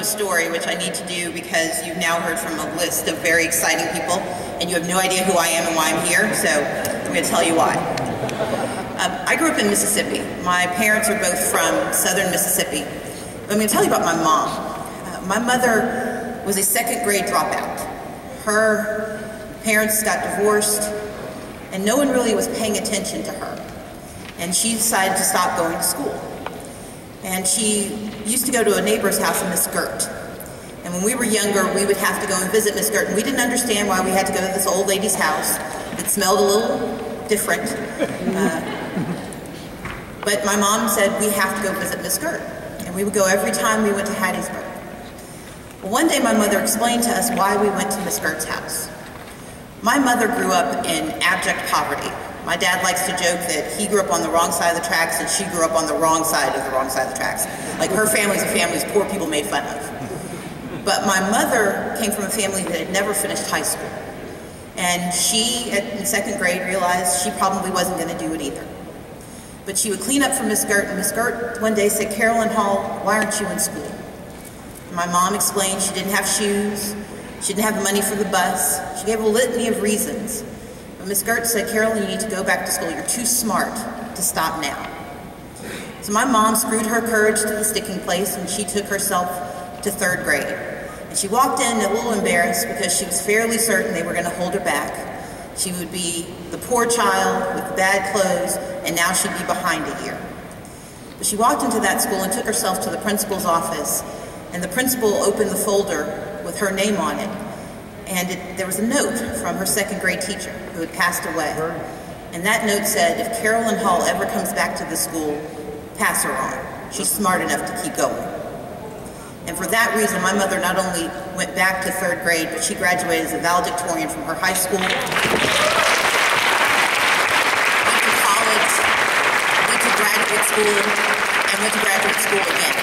story, which I need to do because you've now heard from a list of very exciting people, and you have no idea who I am and why I'm here, so I'm going to tell you why. I grew up in Mississippi. My parents are both from southern Mississippi. I'm going to tell you about my mom. My mother was a second grade dropout. Her parents got divorced, and no one really was paying attention to her. And she decided to stop going to school. And she used to go to a neighbor's house, Miss Gert. And when we were younger, we would have to go and visit Miss Gert. And we didn't understand why we had to go to this old lady's house. It smelled a little different. But my mom said, we have to go visit Miss Gert. And we would go every time we went to Hattiesburg. Well, one day my mother explained to us why we went to Miss Gert's house. My mother grew up in abject poverty. My dad likes to joke that he grew up on the wrong side of the tracks and she grew up on the wrong side of the tracks. Like her family's a family poor people made fun of. But my mother came from a family that had never finished high school. And she, in second grade, realized she probably wasn't going to do it either. But she would clean up for Miss Gert, and Miss Gert one day said, "Carolyn Hall, why aren't you in school?" And my mom explained she didn't have shoes, she didn't have the money for the bus. She gave a litany of reasons. Miss Gert said, "Carolyn, you need to go back to school. You're too smart to stop now." So my mom screwed her courage to the sticking place, and she took herself to third grade. And she walked in a little embarrassed because she was fairly certain they were going to hold her back. She would be the poor child with bad clothes, and now she'd be behind a year. But she walked into that school and took herself to the principal's office, and the principal opened the folder with her name on it. And there was a note from her second grade teacher who had passed away. And that note said, "If Carolyn Hall ever comes back to the school, pass her on. She's smart enough to keep going." And for that reason, my mother not only went back to third grade, but she graduated as a valedictorian from her high school, went to college, went to graduate school, and went to graduate school again.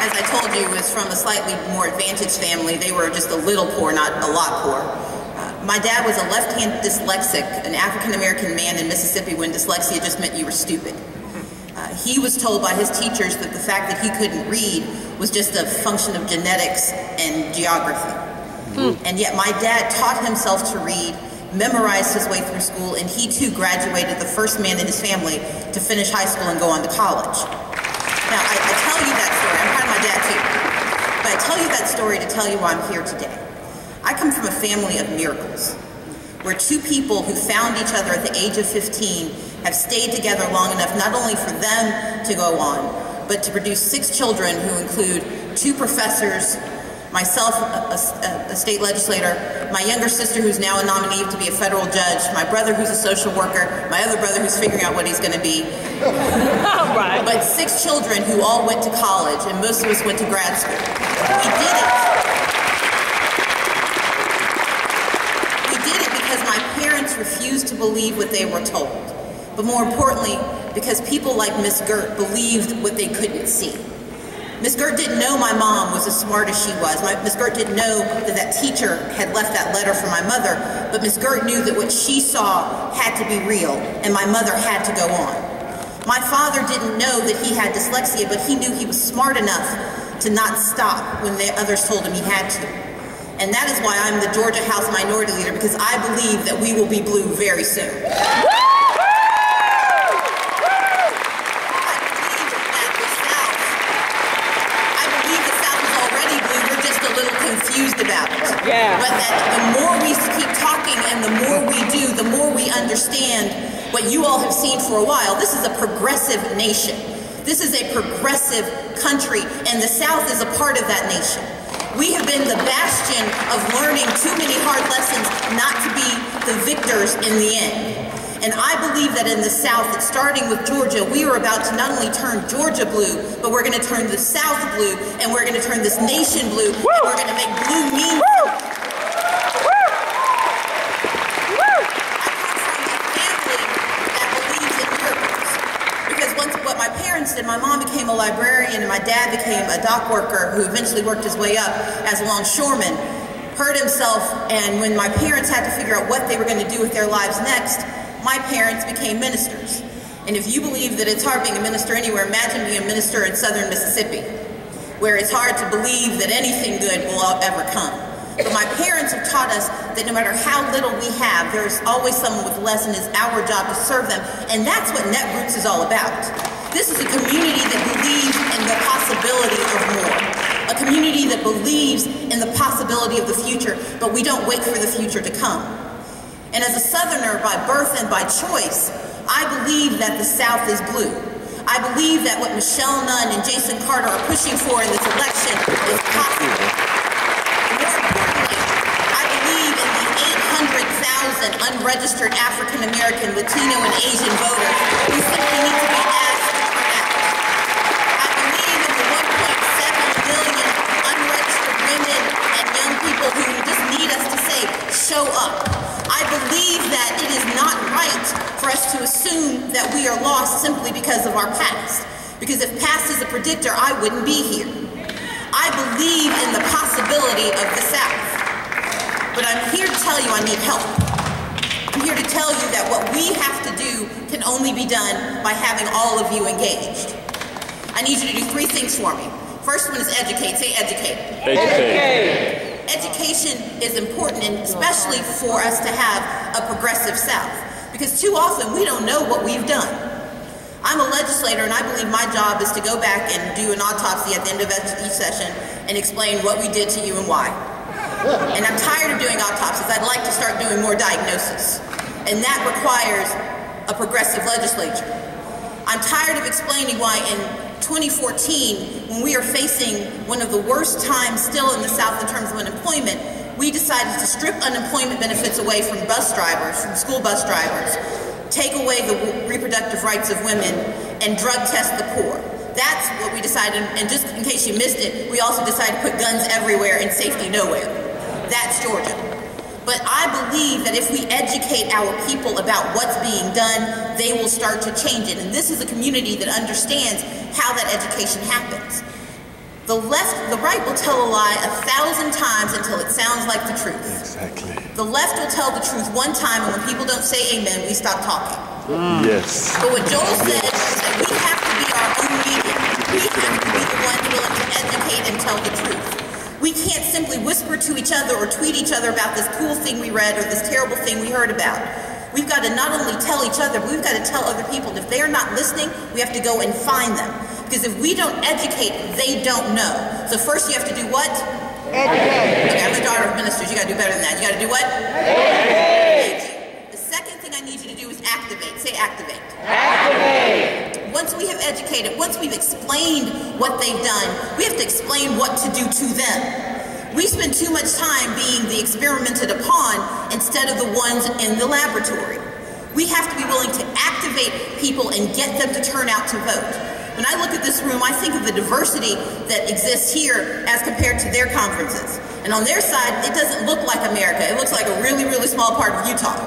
As I told you, was from a slightly more advantaged family. They were just a little poor, not a lot poor. My dad was a left-hand dyslexic, an African-American man in Mississippi when dyslexia just meant you were stupid. He was told by his teachers that the fact that he couldn't read was just a function of genetics and geography. And yet my dad taught himself to read, memorized his way through school, and he too graduated, the first man in his family to finish high school and go on to college. Now, I tell you that story, I'm proud of my dad too, but I tell you that story to tell you why I'm here today. I come from a family of miracles, where two people who found each other at the age of 15 have stayed together long enough not only for them to go on, but to produce 6 children who include 2 professors, myself, a state legislator, my younger sister who's now a nominee to be a federal judge, my brother who's a social worker, my other brother who's figuring out what he's going to be. Right. But 6 children who all went to college, and most of us went to grad school. We did it. We did it because my parents refused to believe what they were told. But more importantly, because people like Miss Gert believed what they couldn't see. Miss Gert didn't know my mom was as smart as she was. Miss Gert didn't know that that teacher had left that letter for my mother, but Miss Gert knew that what she saw had to be real, and my mother had to go on. My father didn't know that he had dyslexia, but he knew he was smart enough to not stop when the others told him he had to. And that is why I'm the Georgia House Minority Leader, because I believe that we will be blue very soon. Confused about it. Yeah. But that the more we keep talking and the more we do, the more we understand what you all have seen for a while. This is a progressive nation. This is a progressive country, and the South is a part of that nation. We have been the bastion of learning too many hard lessons not to be the victors in the end. And I believe that in the South, that starting with Georgia, we are about to not only turn Georgia blue, but we're going to turn the South blue, and we're going to turn this nation blue, and we're going to make blue mean something. What my parents did, my mom became a librarian and my dad became a dock worker who eventually worked his way up as a longshoreman, hurt himself, and when my parents had to figure out what they were going to do with their lives next, my parents became ministers. And if you believe that it's hard being a minister anywhere, imagine being a minister in southern Mississippi, where it's hard to believe that anything good will ever come. But my parents have taught us that no matter how little we have, there's always someone with less, and it's our job to serve them. And that's what Netroots is all about. This is a community that believes in the possibility of more. A community that believes in the possibility of the future, but we don't wait for the future to come. And as a Southerner by birth and by choice, I believe that the South is blue. I believe that what Michelle Nunn and Jason Carter are pushing for in this election is possible. More importantly, I believe in the 800,000 unregistered African American, Latino, and Asian voters who simply need to be asked to turn out. I believe in the 1.7 million unregistered women and young people who just need us to say, show up. I believe that it is not right for us to assume that we are lost simply because of our past. Because if past is a predictor, I wouldn't be here. I believe in the possibility of the South. But I'm here to tell you I need help. I'm here to tell you that what we have to do can only be done by having all of you engaged. I need you to do 3 things for me. First one is educate. Say educate. Educate. Education is important, and especially for us to have a progressive South, because too often we don't know what we've done. I'm a legislator, and I believe my job is to go back and do an autopsy at the end of each session and explain what we did to you and why. And I'm tired of doing autopsies. I'd like to start doing more diagnosis, and that requires a progressive legislature. I'm tired of explaining why in 2014, when we are facing one of the worst times still in the South in terms of unemployment, we decided to strip unemployment benefits away from bus drivers, from school bus drivers, take away the reproductive rights of women, and drug test the poor. That's what we decided, and just in case you missed it, we also decided to put guns everywhere and safety nowhere. That's Georgia. But I believe that if we educate our people about what's being done, they will start to change it. And this is a community that understands how that education happens. The right will tell a lie 1,000 times until it sounds like the truth. Exactly. The left will tell the truth one time, and when people don't say amen, we stop talking. Yes. But what Joel said is that we have to be our own media. We have to be the ones willing to educate and tell the truth. We can't simply whisper to each other or tweet each other about this cool thing we read or this terrible thing we heard about. We've got to not only tell each other, but we've got to tell other people. And if they are not listening, we have to go and find them. Because if we don't educate, they don't know. So first you have to do what? Educate. Okay, I'm the daughter of ministers. You got to do better than that. You got to do what? Educate. The second thing I need you to do is activate. Say activate. Activate. Once we have educated, once we've explained what they've done, we have to explain what to do to them. We spend too much time being the experimented upon instead of the ones in the laboratory. We have to be willing to activate people and get them to turn out to vote. When I look at this room, I think of the diversity that exists here as compared to their conferences. And on their side, it doesn't look like America. It looks like a really, really small part of Utah.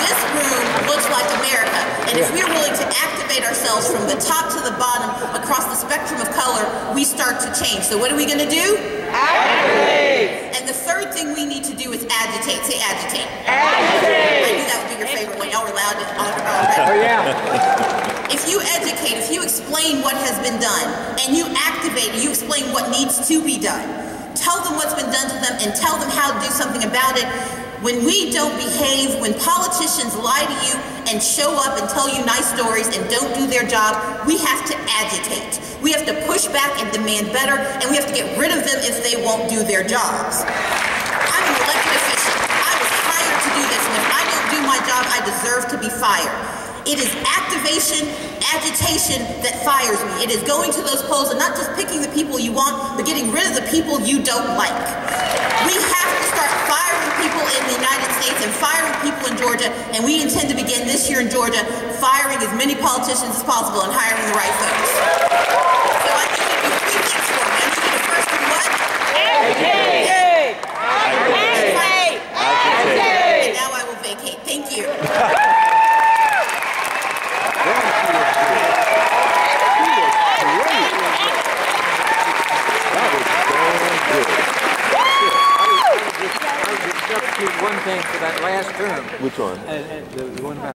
This room looks like America. And if we're willing to activate ourselves from the top to the bottom, across the spectrum of color, we start to change. So what are we going to do? Activate! And the third thing we need to do is agitate. Say agitate. Agitate! I knew that would be your favorite one. Y'all were loud. Oh, yeah. If you educate, if you explain what has been done, and you activate, you explain what needs to be done, tell them what's been done to them, and tell them how to do something about it. When we don't behave, when politicians lie to you and show up and tell you nice stories and don't do their job, we have to agitate. We have to push back and demand better, and we have to get rid of them if they won't do their jobs. I'm an elected official. I was hired to do this, and if I don't do my job, I deserve to be fired. It is activation, agitation that fires me. It is going to those polls and not just picking the people you want, but getting rid of the people you don't like. We have to start firing people in the United States and firing people in Georgia, and we intend to begin this year in Georgia firing as many politicians as possible and hiring the right folks. So I need you to do 3 things for me. I need you to first do what? Educate! Educate! Educate! And now I will vacate. Thank you. One thing for that last term. Which one? The one about